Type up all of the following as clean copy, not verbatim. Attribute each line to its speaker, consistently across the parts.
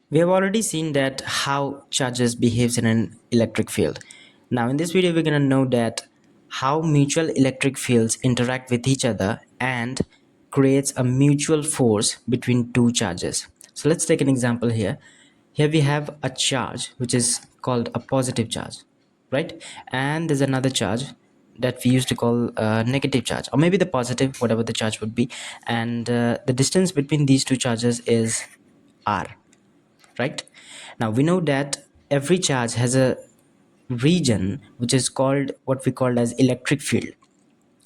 Speaker 1: We have already seen that how charges behaves in an electric field. Now in this video we're going to know that how mutual electric fields interact with each other and creates a mutual force between two charges. So let's take an example here. Here we have a charge which is called a positive charge, right? And there's another charge that we used to call a negative charge, or maybe the positive, whatever the charge would be. And the distance between these two charges is r, right? Now we know that every charge has a region which is called what we call as electric field.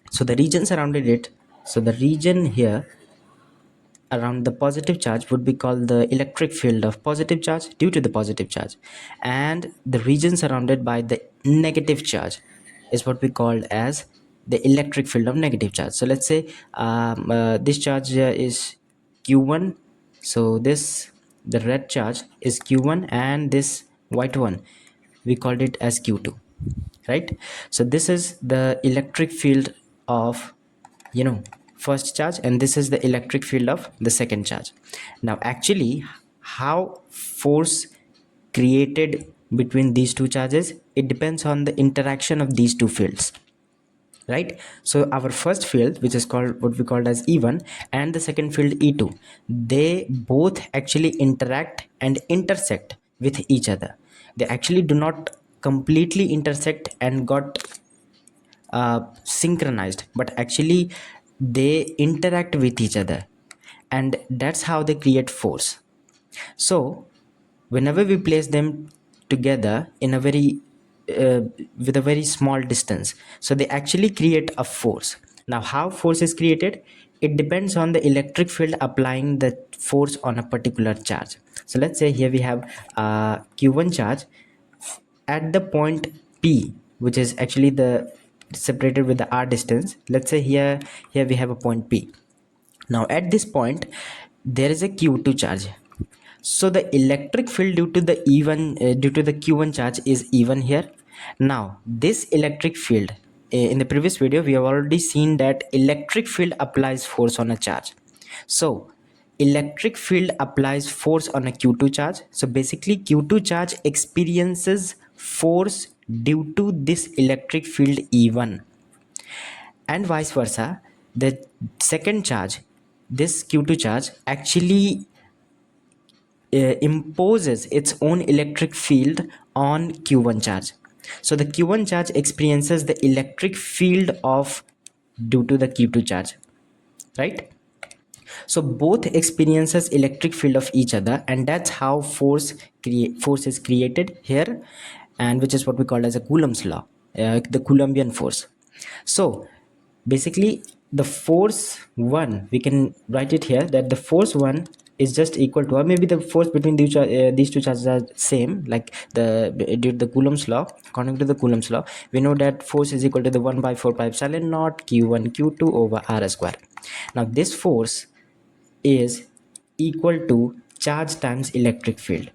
Speaker 1: So the region surrounded it, so the region here around the positive charge would be called the electric field of positive charge due to the positive charge, and the region surrounded by the negative charge is what we called as the electric field of negative charge. So let's say this charge is q1, so this, the red charge is q1, and this white one we called it as q2, right? So this is the electric field of, first charge, and this is the electric field of the second charge. Now actually, how force created between these two charges, it depends on the interaction of these two fields, right? So our first field, which is called what we called as E1, and the second field E2, they both actually interact and intersect with each other. They actually do not completely intersect and got synchronized, but actually they interact with each other, and that's how they create force. So whenever we place them together in a very with a very small distance, so they actually create a force. Now how force is created, it depends on the electric field applying the force on a particular charge. So let's say here we have a q1 charge at the point P, which is actually the separated with the r distance. Let's say here we have a point P. Now at this point there is a q2 charge. So the electric field due to the due to the q1 charge is even here. Now this electric field, in the previous video we have already seen that electric field applies force on a charge. So electric field applies force on a q2 charge. So basically q2 charge experiences force due to this electric field E1, and vice versa. The second charge, this q2 charge, actually imposes its own electric field on q1 charge. So the q1 charge experiences the electric field of due to the q2 charge, right? So both experiences electric field of each other, and that's how force is created here, and which is what we call as a Coulomb's law, the Coulombian force. So basically the force 1, we can write it here that the force 1 is just equal to, or maybe the force between these two charges are same, like due to the Coulomb's law. According to the Coulomb's law, we know that force is equal to the 1 by 4 pi epsilon naught q1 q2 over r square. Now this force is equal to charge times electric field.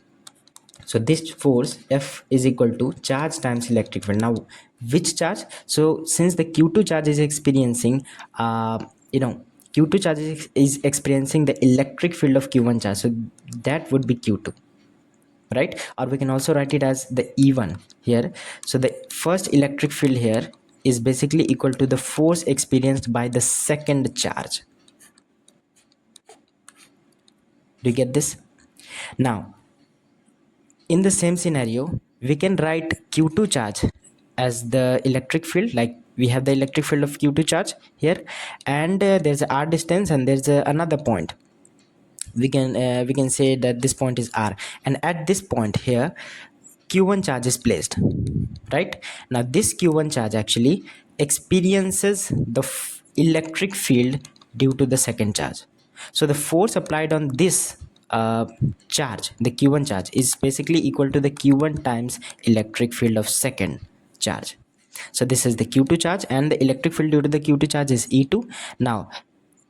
Speaker 1: So this force F is equal to charge times electric field. Now which charge? So since the q2 charge is experiencing q2 charge is experiencing the electric field of q1 charge, so that would be q2, right? Or we can also write it as the E1 here. So the first electric field here is basically equal to the force experienced by the second charge. Do you get this? Now in the same scenario, we can write q2 charge as the electric field, like we have the electric field of q2 charge here, and there's a r distance, and there's another point. We can say that this point is r, and at this point here q1 charge is placed, right? Now this q1 charge actually experiences the electric field due to the second charge. So the force applied on this charge, the q1 charge, is basically equal to the q1 times electric field of second charge. So this is the q2 charge, and the electric field due to the q2 charge is E2. Now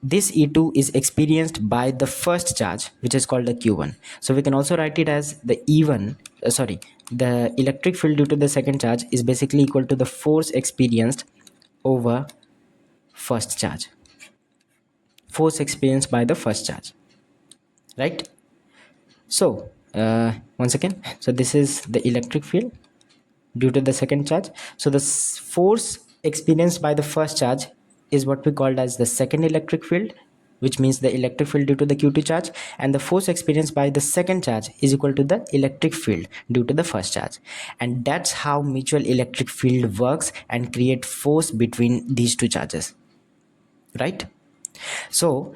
Speaker 1: this E2 is experienced by the first charge, which is called the q1. So we can also write it as the E1, the electric field due to the second charge is basically equal to the force experienced over first charge, force experienced by the first charge, right? So once again, so this is the electric field due to the second charge. So the force experienced by the first charge is what we called as the second electric field, which means the electric field due to the q2 charge, and the force experienced by the second charge is equal to the electric field due to the first charge. And that's how mutual electric field works and create force between these two charges, right? So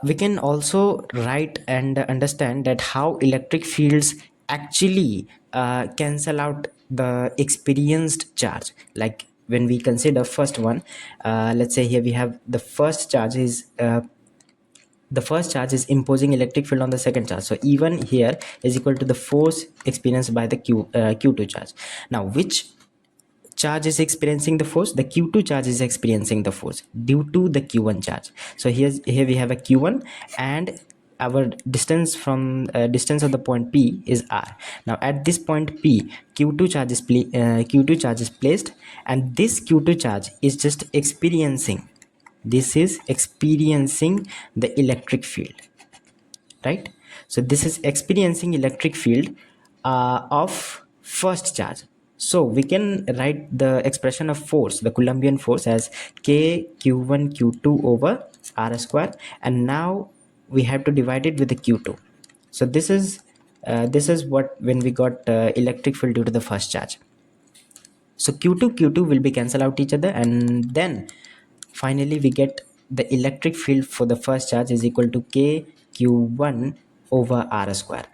Speaker 1: we can also write and understand that how electric fields actually cancel out the experienced charge. Like when we consider first one, let's say here we have the first charge is imposing electric field on the second charge. So even here is equal to the force experienced by the q2 charge. Now which charge is experiencing the force? The q2 charge is experiencing the force due to the q1 charge. So here we have a q1, and our distance from distance of the point P is r. Now at this point P, q2 charge is placed, and this q2 charge is just experiencing the electric field, right? So this is experiencing electric field of first charge. So we can write the expression of force, the Coulombian force, as k q1 q2 over r square, and now we have to divide it with the q2. So this is what when we got electric field due to the first charge. So q2 will be cancel out each other, and then finally we get the electric field for the first charge is equal to k q1 over r square.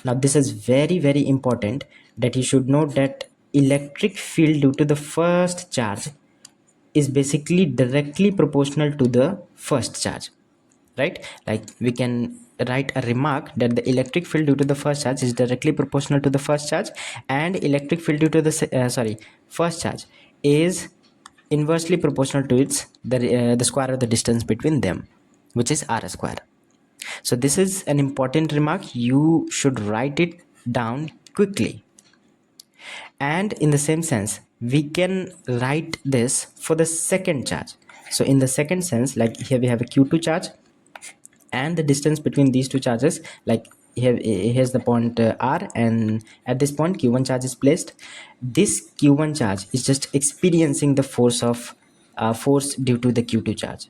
Speaker 1: Now this is very very important, that you should know that electric field due to the first charge is basically directly proportional to the first charge, right? Like we can write a remark that the electric field due to the first charge is directly proportional to the first charge, and electric field due to the first charge is inversely proportional to the square of the distance between them, which is r square. So this is an important remark, you should write it down quickly. And in the same sense, we can write this for the second charge. So in the second sense, like here we have a q2 charge, and the distance between these two charges, like here's the point r, and at this point q1 charge is placed. This q1 charge is just experiencing the force due to the q2 charge.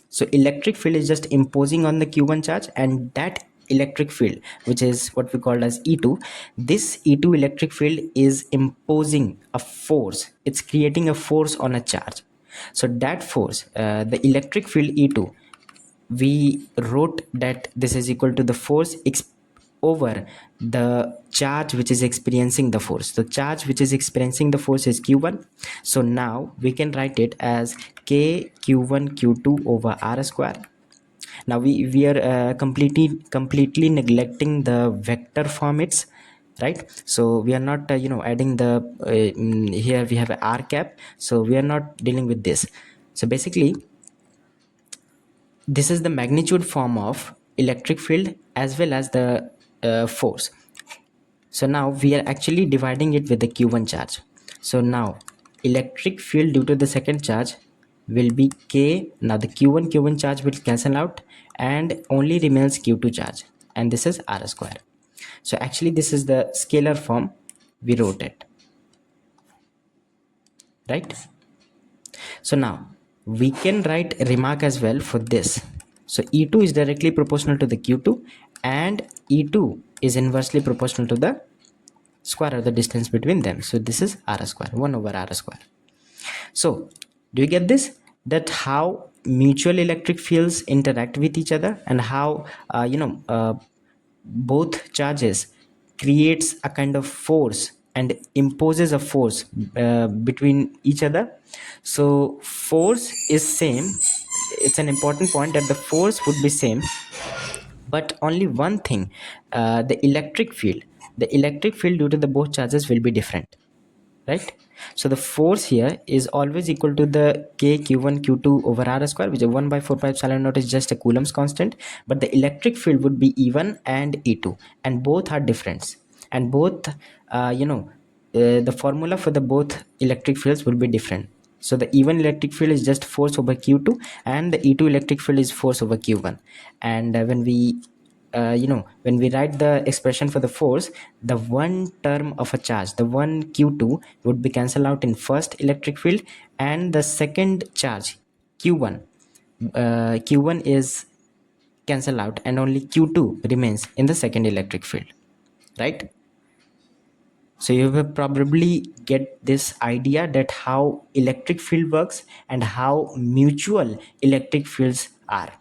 Speaker 1: So electric field is just imposing on the q1 charge, and that electric field, which is what we call as E2, this E2 electric field is imposing a force, it's creating a force on a charge. So that force, the electric field E2, we wrote that this is equal to the force over the charge which is experiencing the force. The charge which is experiencing the force is q1. So now we can write it as k q1 q2 over r square. Now we are completely neglecting the vector formats, right? So we are not adding the here we have a r cap, so we are not dealing with this. So basically this is the magnitude form of electric field as well as the force. So now we are actually dividing it with the q1 charge. So now electric field due to the second charge will be k. Now the q1 charge will cancel out and only remains q2 charge, and this is r square. So actually this is the scalar form we wrote it, right? So now we can write a remark as well for this. So E2 is directly proportional to the Q2, and E2 is inversely proportional to the square of the distance between them. So this is r square, 1 over r square. So do you get this? That how mutual electric fields interact with each other, and how both charges creates a kind of force and imposes a force between each other. So force is same, it's an important point that the force would be same, but only one thing, the electric field due to the both charges will be different, right? So the force here is always equal to the k q1 q2 over r square, which is 1 by 4 pi epsilon naught is just a Coulomb's constant, but the electric field would be E1 and E2, and both are different, and both the formula for the both electric fields will be different. So the E1 electric field is just force over q2, and the E2 electric field is force over q1. And when we when we write the expression for the force, the one term of a charge, the one q2, would be cancelled out in first electric field, and the second charge q1, q1 is cancelled out, and only q2 remains in the second electric field, right? So you will probably get this idea that how electric field works and how mutual electric fields are.